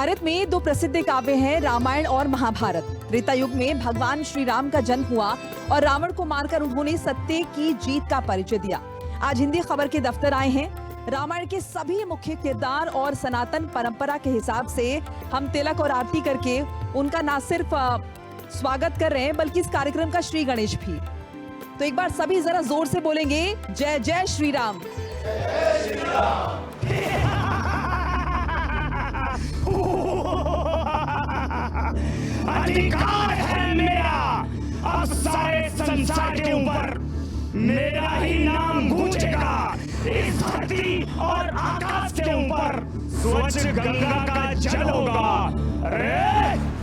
भारत में दो प्रसिद्ध काव्य हैं, रामायण और महाभारत। त्रेता युग में भगवान श्री राम का जन्म हुआ और रावण को मारकर उन्होंने सत्य की जीत का परिचय दिया। आज हिंदी खबर के दफ्तर आए हैं रामायण के सभी मुख्य किरदार और सनातन परंपरा के हिसाब से हम तिलक और आरती करके उनका न सिर्फ स्वागत कर रहे हैं बल्कि इस कार्यक्रम का श्री गणेश भी। तो एक बार सभी जरा जोर से बोलेंगे, जय जय श्री राम। जय श्री राम। अधिकार है मेरा अब सारे संसार के ऊपर, मेरा ही नाम गूंजेगा इस धरती और आकाश के ऊपर। स्वच्छ गंगा का जल होगा, अरे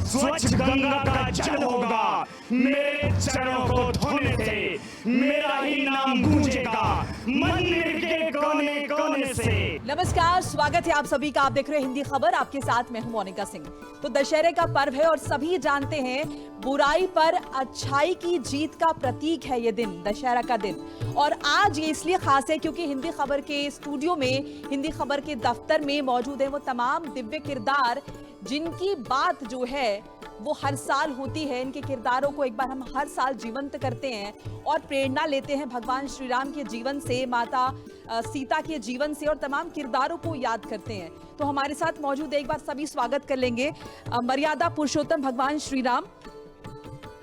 स्वच्छ गंगा का जल होगा, मेरे चरणों को धोने से मेरा ही नाम गूंजेगा मंदिर के कोने कोने से। नमस्कार, स्वागत है आप सभी का। आप देख रहे हैं हिंदी खबर, आपके साथ मैं हूं मोनिका सिंह। तो दशहरे का पर्व है और सभी जानते हैं बुराई पर अच्छाई की जीत का प्रतीक है ये दिन, दशहरा का दिन। और आज ये इसलिए खास है क्योंकि हिंदी खबर के स्टूडियो में, हिंदी खबर के दफ्तर में मौजूद है वो तमाम दिव्य किरदार जिनकी बात जो है वो हर साल होती है। इनके किरदारों को एक बार हम हर साल जीवंत करते हैं और प्रेरणा लेते हैं भगवान श्री राम के जीवन से, माता सीता के जीवन से और तमाम किरदारों को याद करते हैं। तो हमारे साथ मौजूद है, एक बार सभी स्वागत कर लेंगे, मर्यादा पुरुषोत्तम भगवान श्री राम।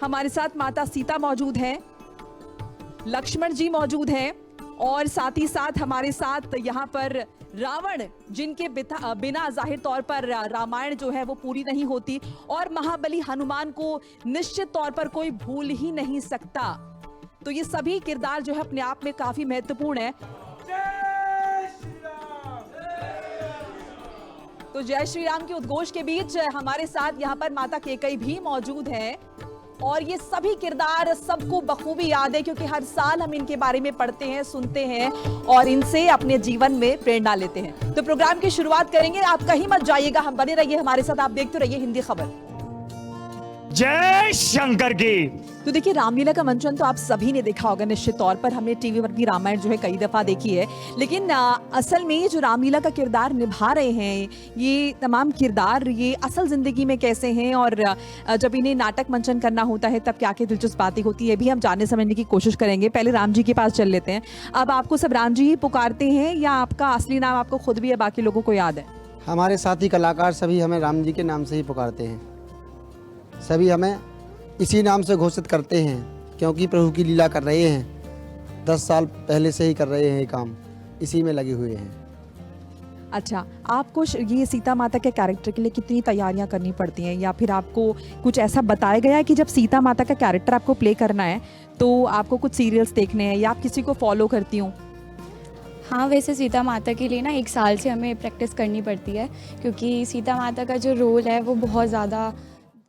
हमारे साथ माता सीता मौजूद हैं, लक्ष्मण जी मौजूद हैं और साथ ही साथ हमारे साथ यहाँ पर रावण, जिनके बिना जाहिर तौर पर रामायण जो है वो पूरी नहीं होती, और महाबली हनुमान को निश्चित तौर पर कोई भूल ही नहीं सकता। तो ये सभी किरदार जो है अपने आप में काफी महत्वपूर्ण है। तो जय श्री राम के उद्घोष के बीच हमारे साथ यहाँ पर माता केकई भी मौजूद है और ये सभी किरदार सबको बखूबी याद है क्योंकि हर साल हम इनके बारे में पढ़ते हैं, सुनते हैं और इनसे अपने जीवन में प्रेरणा लेते हैं। तो प्रोग्राम की शुरुआत करेंगे, आप कहीं मत जाइएगा, हम बने रहिए हमारे साथ, आप देखते रहिए हिंदी खबर। जय शंकर की। तो देखिए, रामलीला का मंचन तो आप सभी ने देखा होगा निश्चित तौर पर, हमने टीवी पर भी रामायण जो है कई दफा देखी है, लेकिन असल में जो रामलीला का किरदार निभा रहे हैं ये तमाम किरदार, ये असल जिंदगी में कैसे हैं और जब इन्हें नाटक मंचन करना होता है तब क्या क्या दिलचस्प बातें होती है, भी हम जानने समझने की कोशिश करेंगे। पहले राम जी के पास चल लेते हैं। अब आपको सब राम जी ही पुकारते हैं या आपका असली नाम आपको खुद भी या बाकी लोगों को याद है? हमारे साथी कलाकार सभी हमें राम जी के नाम से ही पुकारते हैं, सभी हमें इसी नाम से घोषित करते हैं क्योंकि प्रभु की लीला कर रहे हैं, 10 साल पहले से ही कर रहे हैं ये काम, इसी में लगे हुए हैं। अच्छा, आपको ये सीता माता के कैरेक्टर के लिए कितनी तैयारियां करनी पड़ती हैं, या फिर आपको कुछ ऐसा बताया गया है कि जब सीता माता का कैरेक्टर आपको प्ले करना है तो आपको कुछ सीरियल्स देखने हैं या आप किसी को फॉलो करती हूँ? हाँ, वैसे सीता माता के लिए ना 1 साल से हमें प्रैक्टिस करनी पड़ती है क्योंकि सीता माता का जो रोल है वो बहुत ज़्यादा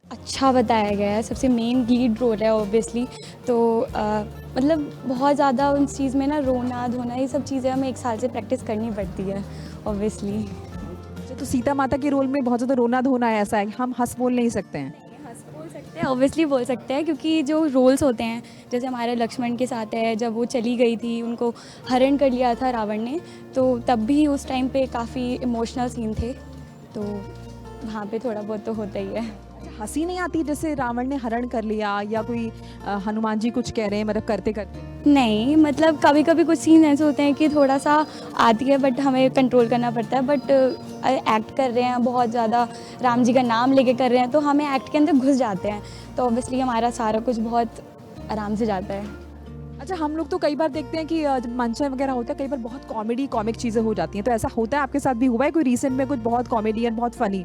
अच्छा बताया गया है, सबसे मेन लीड रोल है ऑब्वियसली। तो मतलब बहुत ज़्यादा उन चीज़ में ना रोना धोना ये सब चीज़ें हमें 1 साल से प्रैक्टिस करनी पड़ती है ऑब्वियसली। तो सीता माता के रोल में बहुत ज़्यादा रोना धोना है, ऐसा है, हम हंस बोल नहीं सकते हैं? हंस बोल सकते हैं, ऑब्वियसली बोल सकते हैं क्योंकि जो रोल्स होते हैं, जैसे हमारे लक्ष्मण के साथ है, जब वो चली गई थी, उनको हरण कर लिया था रावण ने, तो तब भी उस टाइम पे काफ़ी इमोशनल सीन थे, तो वहाँ पे थोड़ा बहुत तो होता ही है। हंसी नहीं आती जैसे रावण ने हरण कर लिया या कोई हनुमान जी कुछ कह रहे हैं मतलब करते करते? नहीं, मतलब कभी कभी कुछ सीन ऐसे होते हैं कि थोड़ा सा आती है बट हमें कंट्रोल करना पड़ता है, बट एक्ट कर रहे हैं बहुत ज़्यादा, राम जी का नाम लेके कर रहे हैं तो हमें एक्ट के अंदर घुस जाते हैं, तो ऑब्वियसली हमारा सारा कुछ बहुत आराम से जाता है। अच्छा, हम लोग तो कई बार देखते हैं कि जब मंचन वगैरह होता है कई बार बहुत कॉमिक चीज़ें हो जाती हैं, तो ऐसा होता है आपके साथ भी हुआ है कोई रिसेंट में कुछ बहुत कॉमेडियन, बहुत फनी?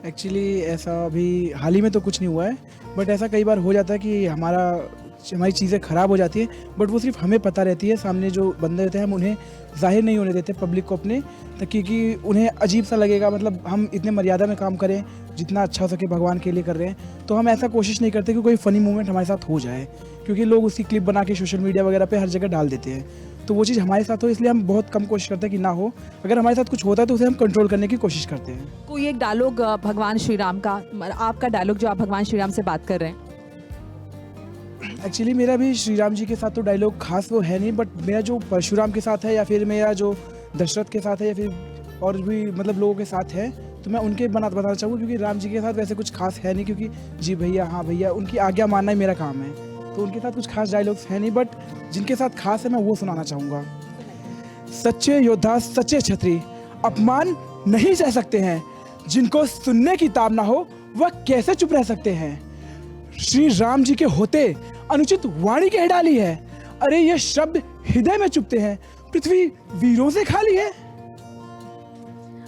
एक्चुअली ऐसा अभी हाल ही में तो कुछ नहीं हुआ है, बट ऐसा कई बार हो जाता है कि हमारी चीज़ें ख़राब हो जाती है, बट वो सिर्फ हमें पता रहती है, सामने जो बंदे रहते हैं हम उन्हें जाहिर नहीं होने देते पब्लिक को अपने, क्योंकि उन्हें अजीब सा लगेगा, मतलब हम इतने मर्यादा में काम करें, जितना अच्छा हो सके भगवान के लिए कर रहे हैं, तो हम ऐसा कोशिश नहीं करते कि कोई फ़नी मोमेंट हमारे साथ हो जाए, क्योंकि लोग उसकी क्लिप बना के सोशल मीडिया वगैरह पे हर जगह डाल देते हैं, तो वो चीज़ हमारे साथ हो, इसलिए हम बहुत कम कोशिश करते हैं कि ना हो। अगर हमारे साथ कुछ होता है तो उसे हम कंट्रोल करने की कोशिश करते हैं। कोई एक डायलॉग भगवान श्री राम का, आपका डायलॉग जो आप भगवान श्री राम से बात कर रहे हैं? एक्चुअली मेरा भी श्री राम जी के साथ तो डायलॉग खास वो है नहीं, बट मेरा जो परशुराम के साथ है या फिर मेरा जो दशरथ के साथ है या फिर और भी मतलब लोगों के साथ है, तो मैं उनके बताना चाहूँगा, क्योंकि राम जी के साथ वैसे कुछ खास है नहीं, क्योंकि जी भैया हाँ भैया उनकी आज्ञा मानना ही मेरा काम है, तो उनके साथ कुछ खास डायलॉग्स है नहीं, बट जिनके साथ खास है मैं वो सुनाना चाहूँगा। सच्चे योद्धा सच्चे क्षत्रिय अपमान नहीं सह सकते हैं, जिनको सुनने की ताब ना हो वह कैसे चुप रह सकते हैं। श्री राम जी के होते अनुचित वाणी कह डाली है, अरे ये शब्द हृदय में चुभते हैं, पृथ्वी वीरों से खाली है।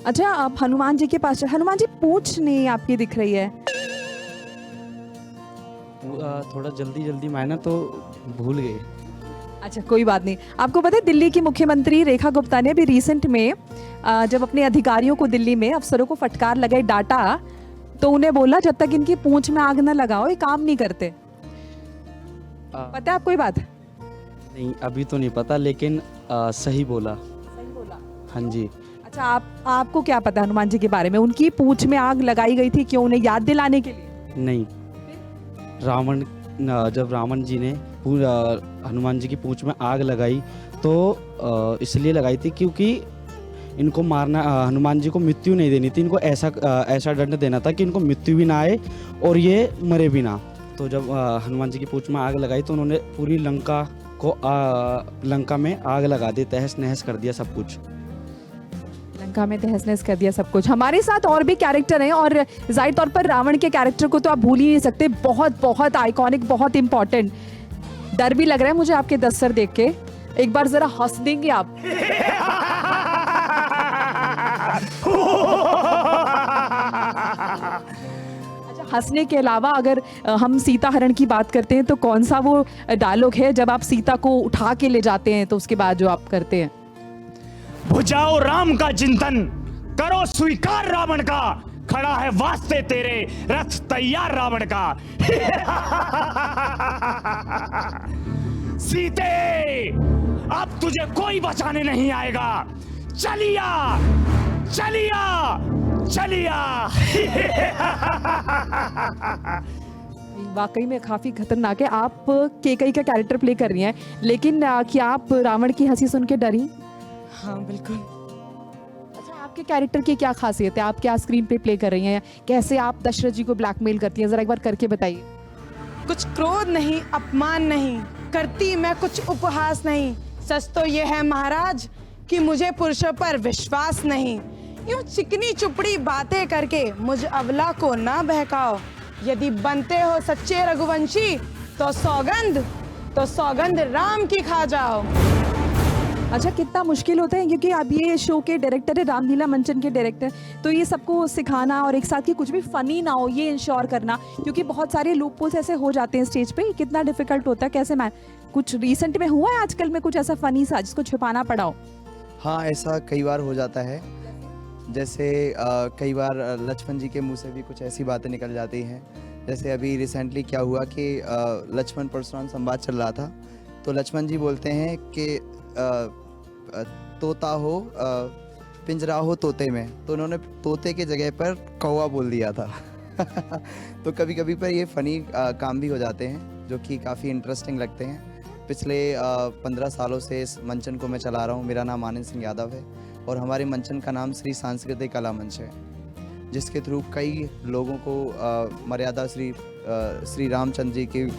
अच्छा, आप हनुमान जी के पास, हनुमान जी पूंछ नहीं आपकी दिख रही है। थोड़ा जल्दी में आया ना तो भूल गए। अच्छा कोई बात नहीं। आपको पता है दिल्ली की मुख्यमंत्री रेखा गुप्ता ने अभी रिसेंट में जब अपने अधिकारियों को दिल्ली में अफसरों को फटकार लगाई, डांटा, तो उन्हें बोला जब तक इनकी पूंछ में आग न लगाओ ये काम नहीं करते। पता है आपको ये बात? नहीं अभी तो नहीं पता, लेकिन सही बोला। सही बोला। हाँ जी। अच्छा आपको क्या पता हनुमान जी के बारे में? उनकी पूंछ में आग लगाई गई थी क्यों? उन्हें याद दिलाने के लिए? नहीं, जब रावण जी ने हनुमान जी की पूंछ में आग लगाई तो इसलिए लगाई थी क्योंकि इनको मारना, हनुमान जी को मृत्यु नहीं देनी थी, इनको ऐसा दंड देना था कि इनको मृत्यु भी ना आए और ये मरे भी ना। तो जब हनुमान जी की पूंछ में आग लगाई तो उन्होंने पूरी लंका में आग लगा दी, तहस नहस कर दिया सब कुछ। लंका में तहस नहस कर दिया सब कुछ। हमारे साथ और भी कैरेक्टर हैं और जाहिर तौर पर रावण के कैरेक्टर को तो आप भूल ही नहीं सकते, बहुत बहुत आइकॉनिक, बहुत इंपॉर्टेंट। डर भी लग रहा है मुझे आपके दस्तर देख के। एक बार जरा हंस देंगे आप? अच्छा, हंसने के अलावा अगर हम सीता हरण की बात करते हैं तो कौन सा वो डायलॉग है जब आप सीता को उठा के ले जाते हैं तो उसके बाद जो आप करते हैं? भुजाओ राम का चिंतन, करो स्वीकार रावण का, खड़ा है वास्ते तेरे रथ तैयार रावण का। सीते अब तुझे कोई बचाने नहीं आएगा, चलिया चलिया चलिया। वाकई में काफी खतरनाक है। आप केकई का कैरेक्टर प्ले कर रही हैं, लेकिन क्या आप रावण की हंसी सुन के डरी? हाँ बिल्कुल। अच्छा, आपके कैरेक्टर की क्या खासियत है? आप क्या स्क्रीन पे प्ले कर रही हैं? कैसे आप दशरथ जी को ब्लैकमेल करती हैं? जरा एक बार करके बताइए। कुछ क्रोध नहीं, अपमान नहीं करती मैं, कुछ उपहास नहीं। सच तो ये है महाराज कि मुझे पुरुषों पर विश्वास नहीं। यूं चिकनी चुपड़ी बातें करके मुझ अबला को ना बहकाओ। यदि बनते हो सच्चे रघुवंशी तो सौगंध राम की खा जाओ। अच्छा, कितना मुश्किल होता है, क्योंकि अब ये शो के डायरेक्टर है रामलीला मंचन के डायरेक्टर, तो ये सबको सिखाना और एक साथ कि कुछ भी फनी ना हो ये इंश्योर करना, क्योंकि बहुत सारे लूपहोल्स ऐसे हो जाते हैं स्टेज पे, कितना डिफिकल्ट होता है। कैसे मैं कुछ रिसेंट में हुआ है आजकल में कुछ ऐसा फनी सा जिसको छुपाना पड़ा हो? हाँ, ऐसा कई बार हो जाता है। जैसे कई बार लक्ष्मण जी के मुंह से भी कुछ ऐसी बातें निकल जाती हैं। जैसे अभी रिसेंटली क्या हुआ कि लक्ष्मण परशुराम संवाद चल रहा था, तो लक्ष्मण जी बोलते हैं कि तोता हो पिंजरा हो तोते में, तो उन्होंने तोते के जगह पर कौवा बोल दिया था। तो कभी कभी पर ये फ़नी काम भी हो जाते हैं जो कि काफ़ी इंटरेस्टिंग लगते हैं। पिछले 15 सालों से इस मंचन को मैं चला रहा हूँ। मेरा नाम आनंद सिंह यादव है और हमारे मंचन का नाम श्री सांस्कृतिक कला मंच है, जिसके थ्रू कई लोगों को मर्यादा श्री रामचंद्र जी की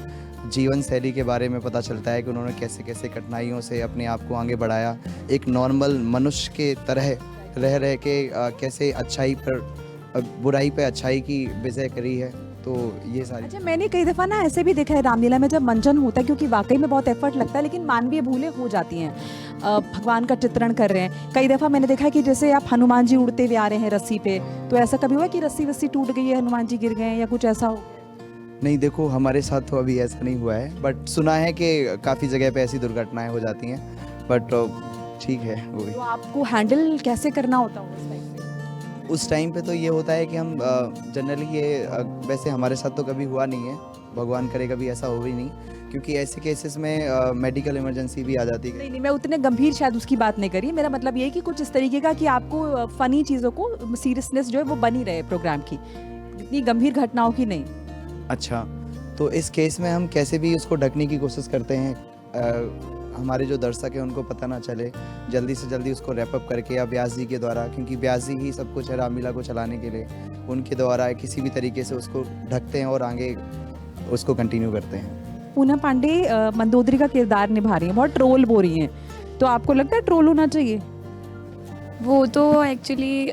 जीवन शैली के बारे में पता चलता है कि उन्होंने कैसे कैसे कठिनाइयों से अपने आप को आगे बढ़ाया, एक नॉर्मल मनुष्य के तरह रह के कैसे अच्छाई पर बुराई पे अच्छाई की विजय करी है। तो ये सारी। अच्छा, मैंने कई दफ़ा ना ऐसे भी देखा है रामलीला में जब मंचन होता है, क्योंकि वाकई में बहुत एफर्ट लगता है, लेकिन मानवीय भूलें हो जाती हैं। भगवान का चित्रण कर रहे हैं, कई दफ़ा मैंने देखा है कि जैसे आप हनुमान जी उड़ते हुए आ रहे हैं रस्सी पे, तो ऐसा कभी हुआ कि रस्सी वस्सी टूट गई है, हनुमान जी गिर गए हैं या कुछ ऐसा हो? नहीं, देखो हमारे साथ तो अभी ऐसा नहीं हुआ है, बट सुना है कि काफ़ी जगह पे ऐसी दुर्घटनाएं हो जाती हैं, बट ठीक है वो भी। तो आपको हैंडल कैसे करना होता है उस टाइम पे? उस टाइम पे तो ये होता है कि हम जनरली ये वैसे हमारे साथ तो कभी हुआ नहीं है, भगवान करे कभी ऐसा हो भी नहीं, क्योंकि ऐसे केसेस में मेडिकल इमरजेंसी भी आ जाती है। नहीं, मैं उतने गंभीर शायद उसकी बात नहीं करी। मेरा मतलब ये है कि कुछ इस तरीके का कि आपको फनी चीज़ों को सीरियसनेस जो है वो बनी रहे प्रोग्राम की, इतनी गंभीर घटनाओं की नहीं। अच्छा, तो इस केस में हम कैसे भी उसको ढकने की कोशिश करते हैं। हमारे जो दर्शक हैं उनको पता ना चले, जल्दी से जल्दी उसको रैपअप करके या व्यास जी के द्वारा, क्योंकि व्यास जी ही सब कुछ है रामलीला को चलाने के लिए, उनके द्वारा किसी भी तरीके से उसको ढकते हैं और आगे उसको कंटिन्यू करते हैं। पूनम पांडे मंदोदरी का किरदार निभा रही हैं, बहुत ट्रोल हो रही हैं, तो आपको लगता है ट्रोल होना चाहिए? वो तो एक्चुअली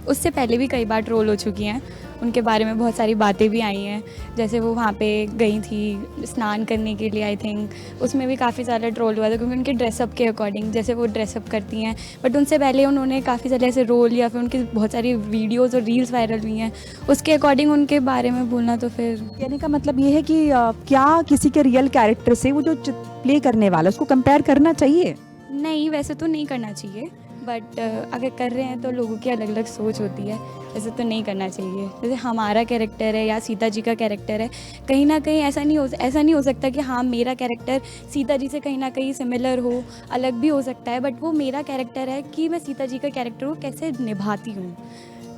उससे पहले भी कई बार ट्रोल हो चुकी हैं, उनके बारे में बहुत सारी बातें भी आई हैं। जैसे वो वहाँ पे गई थी स्नान करने के लिए, आई थिंक उसमें भी काफ़ी ज़्यादा ट्रोल हुआ था, क्योंकि उनके ड्रेसअप के अकॉर्डिंग जैसे वो ड्रेसअप करती हैं। बट उनसे पहले उन्होंने काफ़ी सारे ऐसे रोल या फिर उनकी बहुत सारी वीडियोज़ और रील्स वायरल हुई हैं, उसके अकॉर्डिंग उनके बारे में बोलना तो फिर कहने का मतलब ये है कि क्या किसी के रियल कैरेक्टर से वो जो प्ले करने वाला उसको कंपेयर करना चाहिए? नहीं, वैसे तो नहीं करना चाहिए, बट अगर कर रहे हैं तो लोगों की अलग अलग सोच होती है, वैसे तो नहीं करना चाहिए। जैसे हमारा कैरेक्टर है या सीता जी का कैरेक्टर है, कहीं ना कहीं ऐसा नहीं हो सकता कि हाँ मेरा कैरेक्टर सीता जी से कहीं ना कहीं सिमिलर हो, अलग भी हो सकता है, बट वो मेरा कैरेक्टर है कि मैं सीता जी का कैरेक्टर को कैसे निभाती हूँ,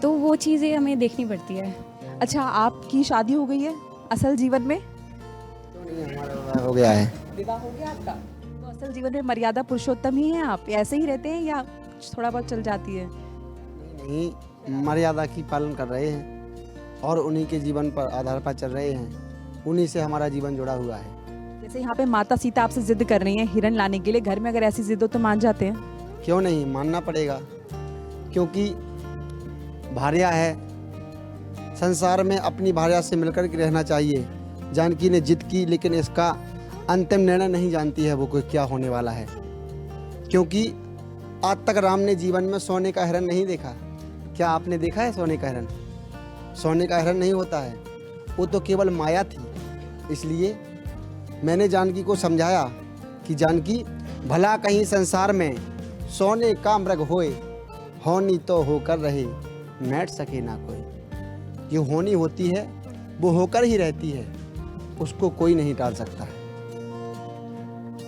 तो वो चीज़ें हमें देखनी पड़ती है। अच्छा, आपकी शादी हो गई है असल जीवन में? हमारा हो गया है। विवाह हो गया आपका? तो असल जीवन में मर्यादा पुरुषोत्तम ही हैं आप, ऐसे ही रहते हैं या थोड़ा बहुत चल जाती है? नहीं, मर्यादा की पालन कर रहे हैं और उन्हीं के जीवन पर आधार पर चल रहे हैं, उन्हीं से हमारा जीवन जुड़ा हुआ है। जैसे यहाँ पे माता सीता आपसे जिद कर रही हैं हिरण लाने के लिए, घर में अगर ऐसी जिद हो तो मान जाते हैं? क्यों नहीं, मानना पड़ेगा, क्योंकि भार्या है, संसार में अपनी भार्या से मिलकर के रहना चाहिए। जानकी ने जिद की, लेकिन इसका अंतिम निर्णय नहीं जानती है वो कोई क्या होने वाला है, क्योंकि आज तक राम ने जीवन में सोने का हिरण नहीं देखा। क्या आपने देखा है सोने का हिरण? सोने का हिरण नहीं होता है, वो तो केवल माया थी। इसलिए मैंने जानकी को समझाया कि जानकी, भला कहीं संसार में सोने का मृग होए, होनी तो होकर रहे, मैट सके ना कोई। जो होनी होती है वो होकर ही रहती है, उसको कोई नहीं टाल सकता है।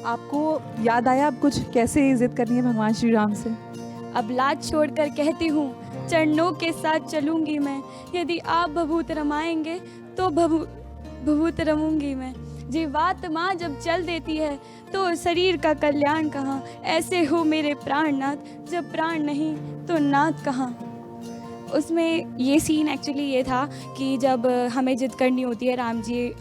आपको याद आया अब कुछ कैसे जिद करनी है भगवान श्री राम से? अब लाज छोड़कर कहती हूँ चरणों के साथ चलूंगी मैं, यदि आप भभूत रमाएंगे तो भभूत रमूंगी मैं। जीवात्मा जब चल देती है तो शरीर का कल्याण कहाँ, ऐसे हो मेरे प्राणनाथ, जब प्राण नहीं तो नाथ कहाँ। उसमें ये सीन एक्चुअली ये था कि जब हमें जिद करनी होती है, राम जी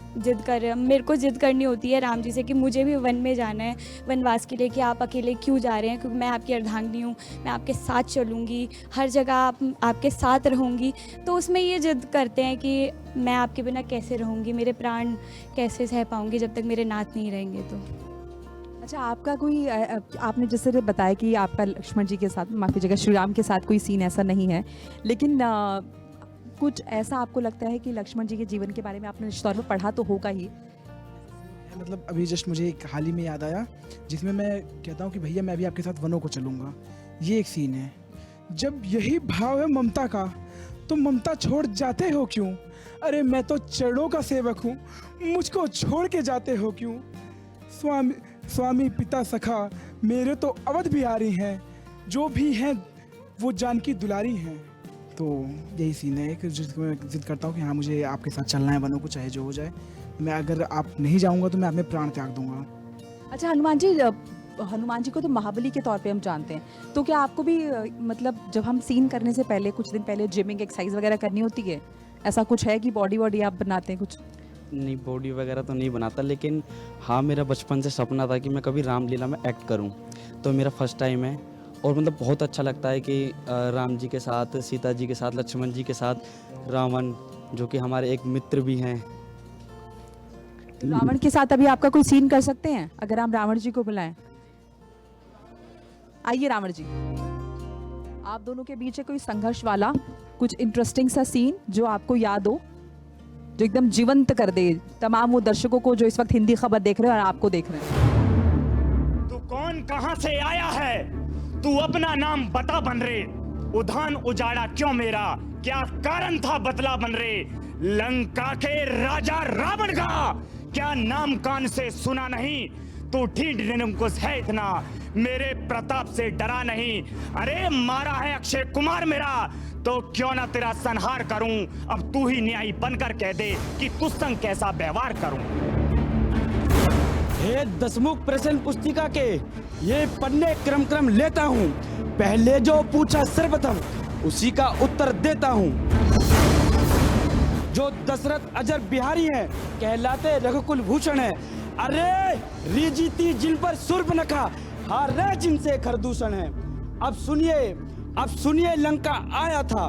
मेरे को जिद करनी होती है राम जी से कि मुझे भी वन में जाना है, वनवास के लिए, कि आप अकेले क्यों जा रहे हैं, क्योंकि मैं आपकी अर्धांगिनी हूँ, मैं आपके साथ चलूँगी, हर जगह आपके साथ रहूँगी। तो उसमें ये जिद करते हैं कि मैं आपके बिना कैसे रहूँगी, मेरे प्राण कैसे सह पाऊँगी जब तक मेरे नाथ नहीं रहेंगे। तो अच्छा, आपका कोई आपने जैसे बताया कि आपका लक्ष्मण जी के साथ, माफ़ कीजिएगा, श्री राम के साथ कोई सीन ऐसा नहीं है, लेकिन कुछ ऐसा आपको लगता है कि लक्ष्मण जी के जीवन के बारे में आपने निश्चित तौर पर पढ़ा तो होगा ही? मतलब अभी जस्ट मुझे एक हाल ही में याद आया, जिसमें मैं कहता हूँ कि भैया मैं भी आपके साथ वनों को चलूँगा। ये एक सीन है, जब यही भाव है ममता का तो ममता छोड़ जाते हो क्यों? अरे मैं तो चरणों का सेवक हूँ, मुझको छोड़ के जाते हो क्यों? स्वामी पिता सखा मेरे तो अवध बिहारी हैं, जो भी हैं वो जानकी दुलारी हैं। तो यही सीन है एक, जिसको मैं जिद करता हूँ कि हाँ मुझे आपके साथ चलना है वनों को, चाहे जो हो जाए। मैं अगर आप नहीं जाऊँगा तो मैं अपने प्राण त्याग दूंगा। अच्छा, हनुमान जी को तो महाबली के तौर पे हम जानते हैं, तो क्या आपको भी मतलब जब हम सीन करने से पहले कुछ दिन पहले जिमिंग एक्सरसाइज वगैरह करनी होती है? ऐसा कुछ है कि बॉडी आप बनाते हैं कुछ? नहीं, बॉडी वगैरह तो नहीं बनाता, लेकिन हाँ मेरा बचपन से सपना था कि मैं कभी रामलीला में एक्ट करूं, तो मेरा फर्स्ट टाइम है। और मतलब बहुत अच्छा लगता है कि राम जी के साथ, सीता जी के साथ, लक्ष्मण जी के साथ रावण, जो कि हमारे एक मित्र भी हैं। रावण के साथ अभी आपका कोई सीन कर सकते हैं अगर हम रावण जी को बुलाएं? आइए रावण जी, आप दोनों के बीच है कोई संघर्ष वाला कुछ इंटरेस्टिंग सा सीन जो आपको याद हो, जो एकदम जीवंत कर दे तमाम वो दर्शकों को जो इस वक्त हिंदी खबर देख रहे हैं और आपको देख रहे हैं। तू कौन, कहां से आया है? तू अपना नाम बता बन रे। उधान उजाड़ा क्यों मेरा, क्या कारण था बतला बन रे। लंका के राजा रावण का क्या नाम कान से सुना नहीं? तू ठीक निरंकुश है इतना, मेरे प्रताप से डरा नहीं। अरे मारा है अक्षय कुमार मेरा, तो क्यों ना तेरा संहार करूं। अब तू ही न्यायी बनकर कह दे कि तुझ संग कैसा व्यवहार करूं। हे दसमुख प्रश्न पुस्तिका के ये पन्ने क्रम क्रम लेता हूँ, पहले जो पूछा सर्वप्रथम उसी का उत्तर देता हूँ। जो दशरथ अजर बिहारी हैं, कहलाते रघुकुल भूषण है। अरे रीजीती जिन पर शूर्पणखा, हारे जिनसे खरदूषण है। अब सुनिए लंका आया था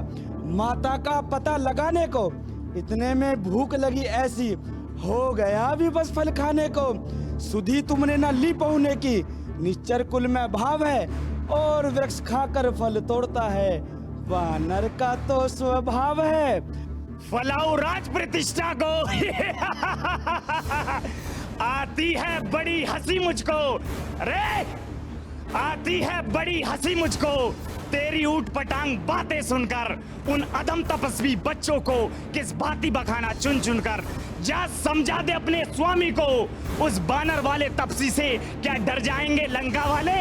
माता का पता लगाने को, इतने में भूख लगी ऐसी हो गया भी बस फल खाने को। सुधी तुमने न ली पहुने की, निश्चर कुल में भाव है और वृक्ष खाकर फल तोड़ता है, वानर का तो स्वभाव है। फलाऊ राज प्रतिष्ठा को आती है बड़ी हंसी मुझको, अरे आती है बड़ी हंसी मुझको, तेरी ऊट पटांग बातें सुनकर, उन अदम तपस्वी बच्चों को किस भांति बखाना चुन चुन कर। जा समझा दे अपने स्वामी को, उस बानर वाले तपसी से क्या डर जाएंगे लंका वाले।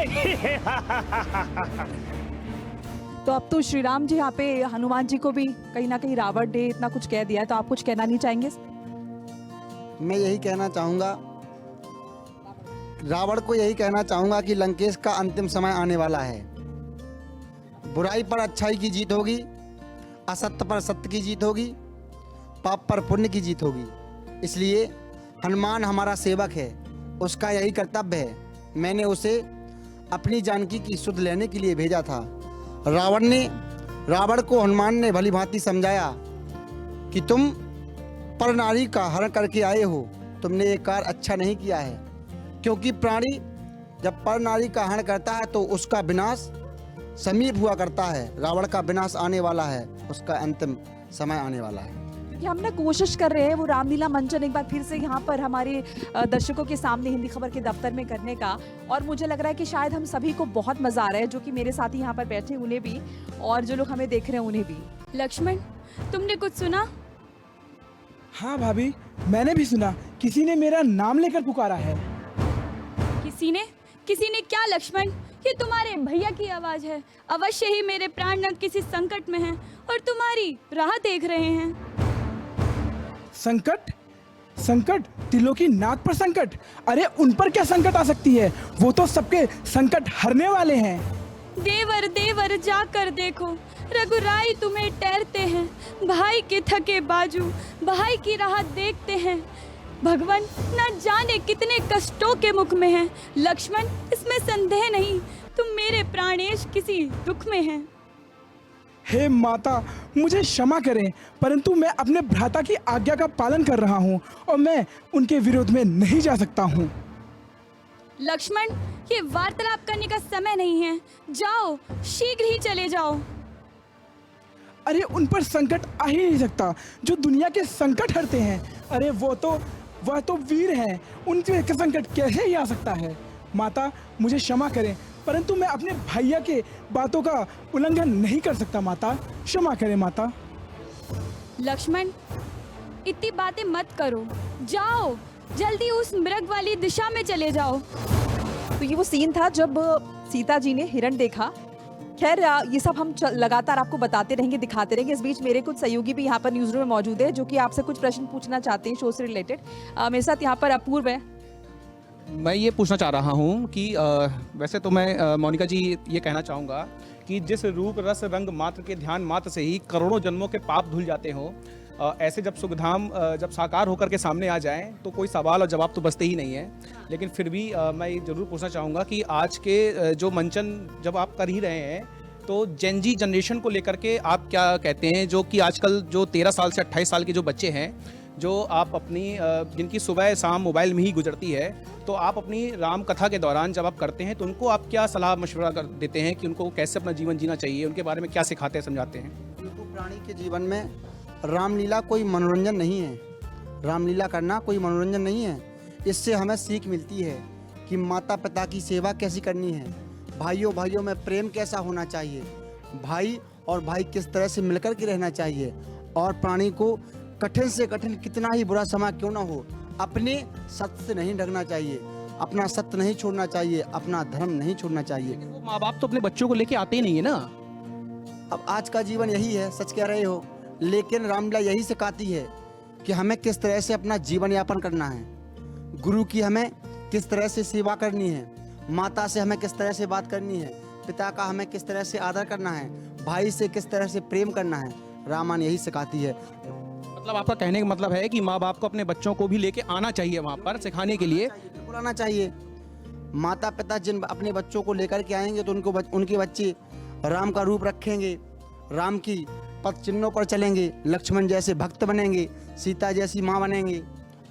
तो अब तो श्री राम जी यहाँ पे हनुमान जी को भी कहीं ना कहीं रावण ने इतना कुछ कह दिया है, तो आप कुछ कहना नहीं चाहेंगे? मैं यही कहना चाहूँगा, रावण को यही कहना चाहूँगा कि लंकेश का अंतिम समय आने वाला है। बुराई पर अच्छाई की जीत होगी, असत्य पर सत्य की जीत होगी, पाप पर पुण्य की जीत होगी। इसलिए हनुमान हमारा सेवक है, उसका यही कर्तव्य है। मैंने उसे अपनी जानकी की सुध लेने के लिए भेजा था। रावण को हनुमान ने भली भांति समझाया कि तुम पर नारी का हरण करके आए हो, तुमने ये कार्य अच्छा नहीं किया है, क्योंकि प्राणी जब पर नारी का हरण करता है तो उसका विनाश समीप हुआ करता है। रावण का विनाश आने वाला है, उसका अंतिम समय आने वाला है। कि हम ना कोशिश कर रहे हैं वो रामलीला मंचन एक बार फिर से यहाँ पर हमारे दर्शकों के सामने हिंदी खबर के दफ्तर में करने का, और मुझे लग रहा है कि शायद हम सभी को बहुत मजा आ रहा है, जो कि मेरे साथी यहाँ पर बैठे उन्हें भी और जो लोग हमें देख रहे हैं उन्हें भी। लक्ष्मण, तुमने कुछ सुना? हाँ भाभी, मैंने भी सुना, किसी ने मेरा नाम लेकर पुकारा है। किसी ने क्या लक्ष्मण? ये तुम्हारे भैया की आवाज है। अवश्य ही मेरे प्राणनाथ किसी संकट में हैं और तुम्हारी राह देख रहे हैं। संकट? तिलों की नाक पर संकट? अरे उन पर क्या संकट आ सकती है, वो तो सबके संकट हरने वाले हैं। देवर जाकर देखो, रघुराई तुम्हें टहरते हैं, भाई के थके बाजू भाई की राह देखते हैं। भगवान न जाने कितने कष्टों के मुख में हैं। लक्ष्मण, इसमें संदेह नहीं, तुम मेरे प्राणेश किसी दुख में हैं। हे माता, मुझे क्षमा करें, परंतु मैं अपने भ्राता की आज्ञा का पालन कर रहा हूँ और मैं उनके विरोध में नहीं जा सकता हूँ। लक्ष्मण, ये वार्तालाप करने का समय नहीं है, जाओ, शीघ्र ही चले जाओ। अरे उन पर संकट आ ही नहीं सकता जो दुनिया के संकट हरते हैं। अरे वह तो वीर हैं, उनके संकट कैसे ही आ सकता है। माता, मुझे क्षमा करें, परंतु मैं अपने भैया के बातों का उल्लंघन नहीं कर सकता। माता, क्षमा करें माता। लक्ष्मण, इतनी बातें मत करो, जाओ, जल्दी उस मृग वाली दिशा में चले जाओ। तो ये वो सीन था जब सीता जी ने हिरण देखा। खैर ये सब हम लगातार आपको बताते रहेंगे, दिखाते रहेंगे। इस बीच मेरे कुछ सहयोगी भी यहाँ पर न्यूज़ रूम में मौजूद है, जो कि आपसे कुछ प्रश्न पूछना चाहते हैं शो से रिलेटेड। मेरे साथ यहाँ पर अपूर्व है। मैं ये पूछना चाह रहा हूँ कि वैसे तो मैं मोनिका जी ये कहना चाहूँगा कि जिस रूप रस रंग मात्र के ध्यान मात्र से ही करोड़ों जन्मों के पाप धुल जाते हों, ऐसे जब सुखधाम जब साकार होकर के सामने आ जाएं तो कोई सवाल और जवाब तो बचते ही नहीं है। लेकिन फिर भी मैं ये ज़रूर पूछना चाहूँगा कि आज के जो मंचन जब आप कर ही रहे हैं, तो जेन जी जनरेशन को लेकर के आप क्या कहते हैं, जो कि आजकल जो 13 साल से 28 साल के जो बच्चे हैं, जो आप अपनी जिनकी सुबह शाम मोबाइल में ही गुजरती है, तो आप अपनी राम कथा के दौरान जब आप करते हैं तो उनको आप क्या सलाह मशवरा कर देते हैं कि उनको कैसे अपना जीवन जीना चाहिए, उनके बारे में क्या सिखाते हैं, समझाते हैं? क्योंकि प्राणी के जीवन में रामलीला कोई मनोरंजन नहीं है, रामलीला करना कोई मनोरंजन नहीं है। इससे हमें सीख मिलती है कि माता पिता की सेवा कैसी करनी है, भाइयों में प्रेम कैसा होना चाहिए, भाई और भाई किस तरह से मिलकर के रहना चाहिए, और प्राणी को कठिन से कठिन कितना ही बुरा समय क्यों ना हो, अपने सत्य से नहीं डरना चाहिए, अपना सत्य नहीं छोड़ना चाहिए, अपना धर्म नहीं छोड़ना चाहिए। वो माँ बाप तो अपने बच्चों को लेके आते ही नहीं है ना। अब आज का जीवन यही है, सच कह रहे हो, लेकिन रामलीला यही सिखाती है कि हमें किस तरह से अपना जीवन यापन करना है। गुरु की हमें किस तरह से सेवा करनी है, माता से हमें किस तरह से बात करनी है, पिता का हमें किस तरह से आदर करना है, भाई से किस तरह से प्रेम करना है, रामायण यही सिखाती है। मतलब आपका कहने का मतलब है कि माँ बाप को अपने बच्चों को भी लेके आना चाहिए वहाँ पर सिखाने के लिए। बिल्कुल आना चाहिए। माता पिता जिन अपने बच्चों को लेकर के आएंगे तो उनके बच्चे राम का रूप रखेंगे, राम की पथ चिन्हों पर चलेंगे, लक्ष्मण जैसे भक्त बनेंगे, सीता जैसी माँ बनेंगे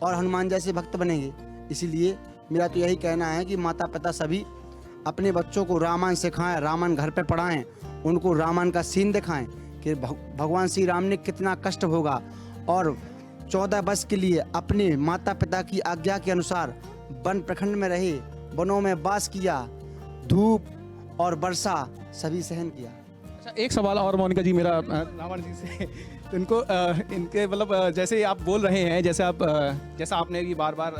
और हनुमान जैसे भक्त बनेंगे। इसीलिए मेरा तो यही कहना है कि माता पिता सभी अपने बच्चों को रामायण सिखाएं, रामायण घर पे पढ़ाएं, उनको रामायण का सीन दिखाएं कि भगवान श्री राम ने कितना कष्ट भोगा और 14 वर्ष के लिए अपने माता पिता की आज्ञा के अनुसार वन प्रखंड में रहे, वनों में वास किया, धूप और वर्षा सभी सहन किया। अच्छा, एक सवाल और मोनिका जी मेरा रावण जी से। तो इनको इनके मतलब जैसे आप बोल रहे हैं, जैसा आपने भी बार बार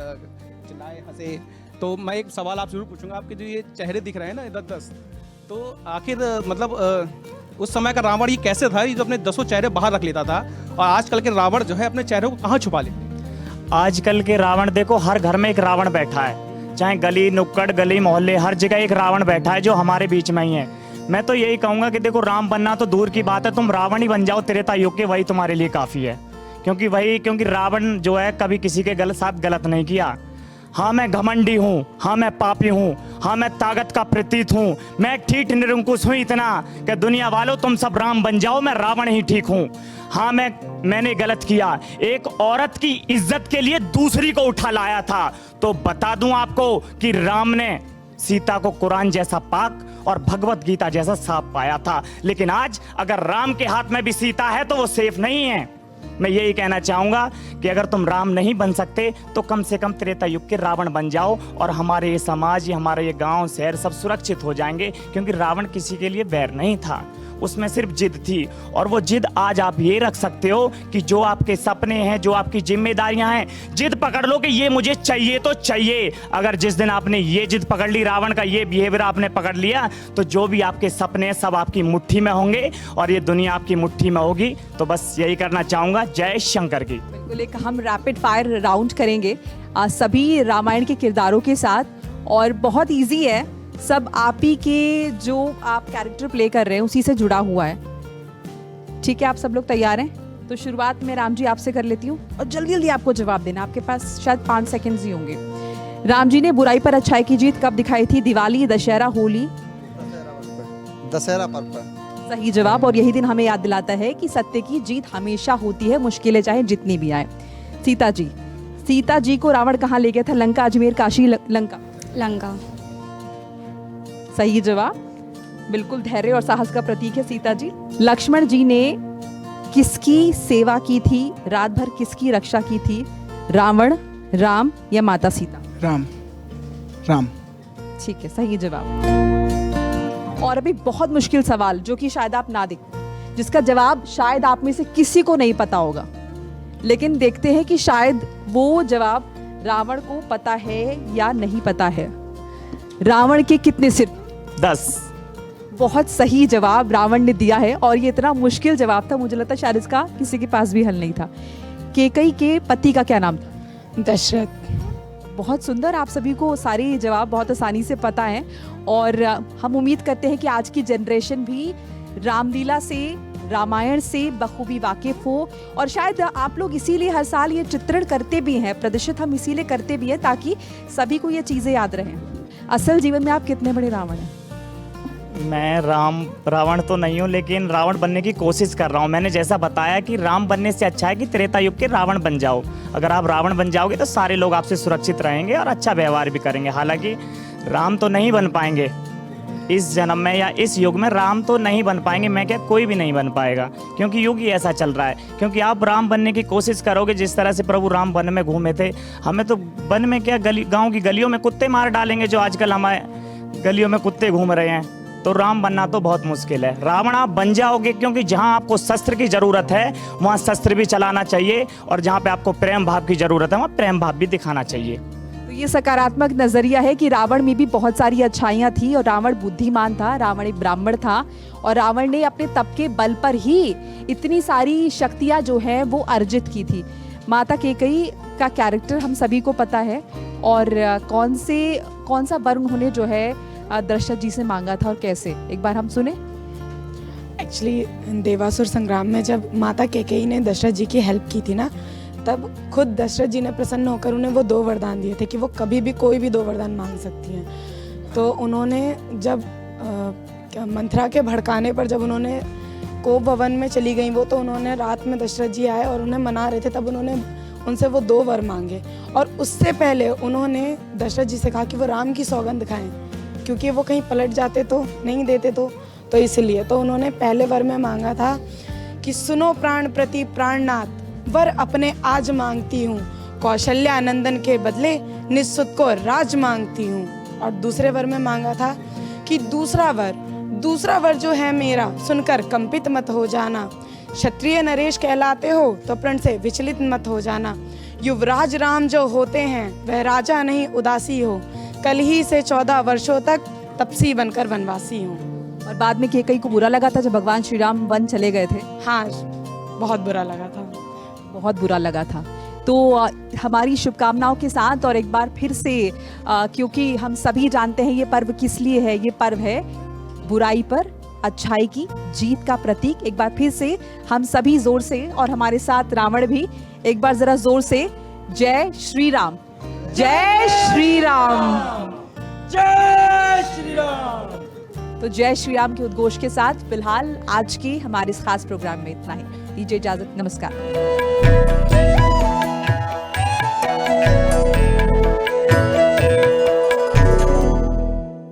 चिल्लाए हंसे, तो मैं एक सवाल आप जरूर पूछूंगा। आपके जो ये चेहरे दिख रहे हैं ना 10-10, तो आखिर मतलब उस समय का रावण ये कैसे था, ये जो अपने 10 चेहरे बाहर रख लेता था, और आजकल के रावण जो है अपने चेहरे को कहाँ छुपा लेते हैं? आजकल के रावण देखो, हर घर में एक रावण बैठा है, चाहे गली नुक्कड़ गली मोहल्ले हर जगह एक रावण बैठा है जो हमारे बीच में ही है। मैं तो यही कहूंगा कि देखो, राम बनना तो दूर की बात है, तुम रावण ही बन जाओ त्रेता युग के, वही तुम्हारे लिए काफी है। क्योंकि रावण जो है कभी किसी के साथ गलत नहीं किया। हाँ मैं घमंडी हूँ, हाँ मैं पापी हूँ, हाँ मैं ताकत का प्रतीत हूँ, मैं ठीक निरंकुश हूँ इतना कि दुनिया वालों तुम सब राम बन जाओ, मैं रावण ही ठीक हूँ। हाँ मैंने गलत किया, एक औरत की इज्जत के लिए दूसरी को उठा लाया था। तो बता दूं आपको कि राम ने सीता को कुरान जैसा पाक और भगवत गीता जैसा साफ पाया था, लेकिन आज अगर राम के हाथ में भी सीता है तो वो सेफ नहीं है। मैं यही कहना चाहूंगा कि अगर तुम राम नहीं बन सकते तो कम से कम त्रेता युग के रावण बन जाओ, और हमारे ये समाज, हमारे ये गांव शहर सब सुरक्षित हो जाएंगे। क्योंकि रावण किसी के लिए बैर नहीं था, उसमें सिर्फ जिद थी, और वो जिद आज आप ये रख सकते हो कि जो आपके सपने हैं, जो आपकी जिम्मेदारियां हैं, जिद पकड़ लो कि ये मुझे चाहिए तो चाहिए। अगर जिस दिन आपने ये जिद पकड़ ली, रावण का ये बिहेवियर आपने पकड़ लिया, तो जो भी आपके सपने हैं सब आपकी मुट्ठी में होंगे और ये दुनिया आपकी मुट्ठी में होगी। तो बस यही करना चाहूंगा। जय शंकर की। बिल्कुल, एक हम रैपिड फायर राउंड करेंगे सभी रामायण के किरदारों के साथ, और बहुत ईजी है, सब आप ही के जो आप कैरेक्टर प्ले कर रहे हैं उसी से जुड़ा हुआ है। ठीक है, आप सब लोग तैयार हैं? तो शुरुआत में राम जी आपसे कर लेती हूँ, और जल्दी जल्दी आपको जवाब देना, आपके पास शायद 5 सेकंड्स ही होंगे। राम जी ने बुराई पर अच्छाई की जीत कब दिखाई थी? दिवाली, दशहरा, होली? दशहरा पर्व पर। सही जवाब, और यही दिन हमें याद दिलाता है कि सत्य की जीत हमेशा होती है, मुश्किलें चाहे जितनी भी आए। सीता जी को रावण कहाँ ले गया था? लंका, अजमेर, काशी, लंका? लंका। सही जवाब, बिल्कुल धैर्य और साहस का प्रतीक है सीता जी। लक्ष्मण जी ने किसकी सेवा की थी? रात भर किसकी रक्षा की थी? रावण, राम या माता सीता? राम। ठीक है, सही जवाब। और अभी बहुत मुश्किल सवाल जो कि शायद आप ना देख, जिसका जवाब शायद आप में से किसी को नहीं पता होगा, लेकिन देखते हैं कि शायद वो जवाब रावण को पता है या नहीं पता है। रावण के कितने सिर? 10। बहुत सही जवाब रावण ने दिया है, और ये इतना मुश्किल जवाब था, मुझे लगता है शायद इसका किसी के पास भी हल नहीं था। कैकई के पति का क्या नाम था? दशरथ। बहुत सुंदर, आप सभी को सारे जवाब बहुत आसानी से पता है, और हम उम्मीद करते हैं कि आज की जनरेशन भी रामलीला से, रामायण से बखूबी वाकिफ हो, और शायद आप लोग इसीलिए हर साल ये चित्रण करते भी हैं, प्रदर्शित हम इसीलिए करते भी हैं ताकि सभी को ये चीज़ें याद रहें। असल जीवन में आप कितने बड़े रावण हैं? मैं रावण तो नहीं हूँ, लेकिन रावण बनने की कोशिश कर रहा हूँ। मैंने जैसा बताया कि राम बनने से अच्छा है कि त्रेता युग के रावण बन जाओ। अगर आप रावण बन जाओगे तो सारे लोग आपसे सुरक्षित रहेंगे और अच्छा व्यवहार भी करेंगे। हालांकि राम तो नहीं बन पाएंगे इस जन्म में या इस युग में, राम तो नहीं बन पाएंगे। मैं क्या, कोई भी नहीं बन पाएगा, क्योंकि युग ही ऐसा चल रहा है। क्योंकि आप राम बनने की कोशिश करोगे जिस तरह से प्रभु राम वन में घूमे थे, हमें तो वन में क्या, गाँव की गलियों में कुत्ते मार डालेंगे, जो आजकल हमारे गलियों में कुत्ते घूम रहे हैं। तो राम बनना तो बहुत मुश्किल है। रावण आप बन जाओगे, क्योंकि जहाँ आपको शस्त्र की जरूरत है वहाँ शस्त्र भी चलाना चाहिए, और जहाँ पे आपको प्रेम भाव की जरूरत है वहाँ प्रेम भाव भी दिखाना चाहिए। तो ये सकारात्मक नजरिया है कि रावण में भी बहुत सारी अच्छाइयाँ थी, और रावण बुद्धिमान था, रावण एक ब्राह्मण था, और रावण ने अपने तप के बल पर ही इतनी सारी शक्तियाँ जो है वो अर्जित की थी। माता कैकई का कैरेक्टर हम सभी को पता है और कौन सा वर उन्होंने जो है दशरथ जी से मांगा था और कैसे, एक बार हम सुने। एक्चुअली देवासुर संग्राम में जब माता कैकेयी ने दशरथ जी की हेल्प की थी ना, तब खुद दशरथ जी ने प्रसन्न होकर उन्हें वो 2 वरदान दिए थे कि वो कभी भी कोई भी 2 वरदान मांग सकती हैं। तो उन्होंने जब मंथरा के भड़काने पर जब उन्होंने कोप भवन में चली गई वो, तो उन्होंने रात में दशरथ जी आए और उन्हें मना रहे थे, तब उन्होंने उनसे वो 2 वर मांगे। और उससे पहले उन्होंने दशरथ जी से कहा कि वो राम की सौगंध खाएं, क्योंकि वो कहीं पलट जाते तो नहीं देते तो इसलिए तो उन्होंने पहले वर में मांगा था कि सुनो प्राण प्रति प्राणनाथ, वर अपने आज मांगती हूँ, कौशल्या नंदन के बदले निःसुत को राज मांगती हूँ। और दूसरे वर में मांगा था कि दूसरा वर जो है मेरा, सुनकर कंपित मत हो जाना, क्षत्रिय नरेश कहलाते हो तो प्रण से विचलित मत हो जाना, युवराज राम जो होते हैं वह राजा नहीं उदासी हो, कल ही से 14 वर्षों तक तपसी बनकर वनवासी हूँ। और बाद में कैकेयी को बुरा लगा था जब भगवान श्री राम वन चले गए थे। हाँ, बहुत बुरा लगा था। बहुत बुरा लगा था। तो हमारी शुभकामनाओं के साथ और एक बार फिर से क्योंकि हम सभी जानते हैं ये पर्व किस लिए है, ये पर्व है बुराई पर अच्छाई की जीत का प्रतीक। एक बार फिर से हम सभी जोर से, और हमारे साथ रावण भी, एक बार जरा जोर से जय श्री राम, जय श्री राम, जय श्री राम। तो जय श्री राम के उद्घोष के साथ फिलहाल आज की हमारे इस खास प्रोग्राम में इतना ही। दीजिए इजाजत, नमस्कार।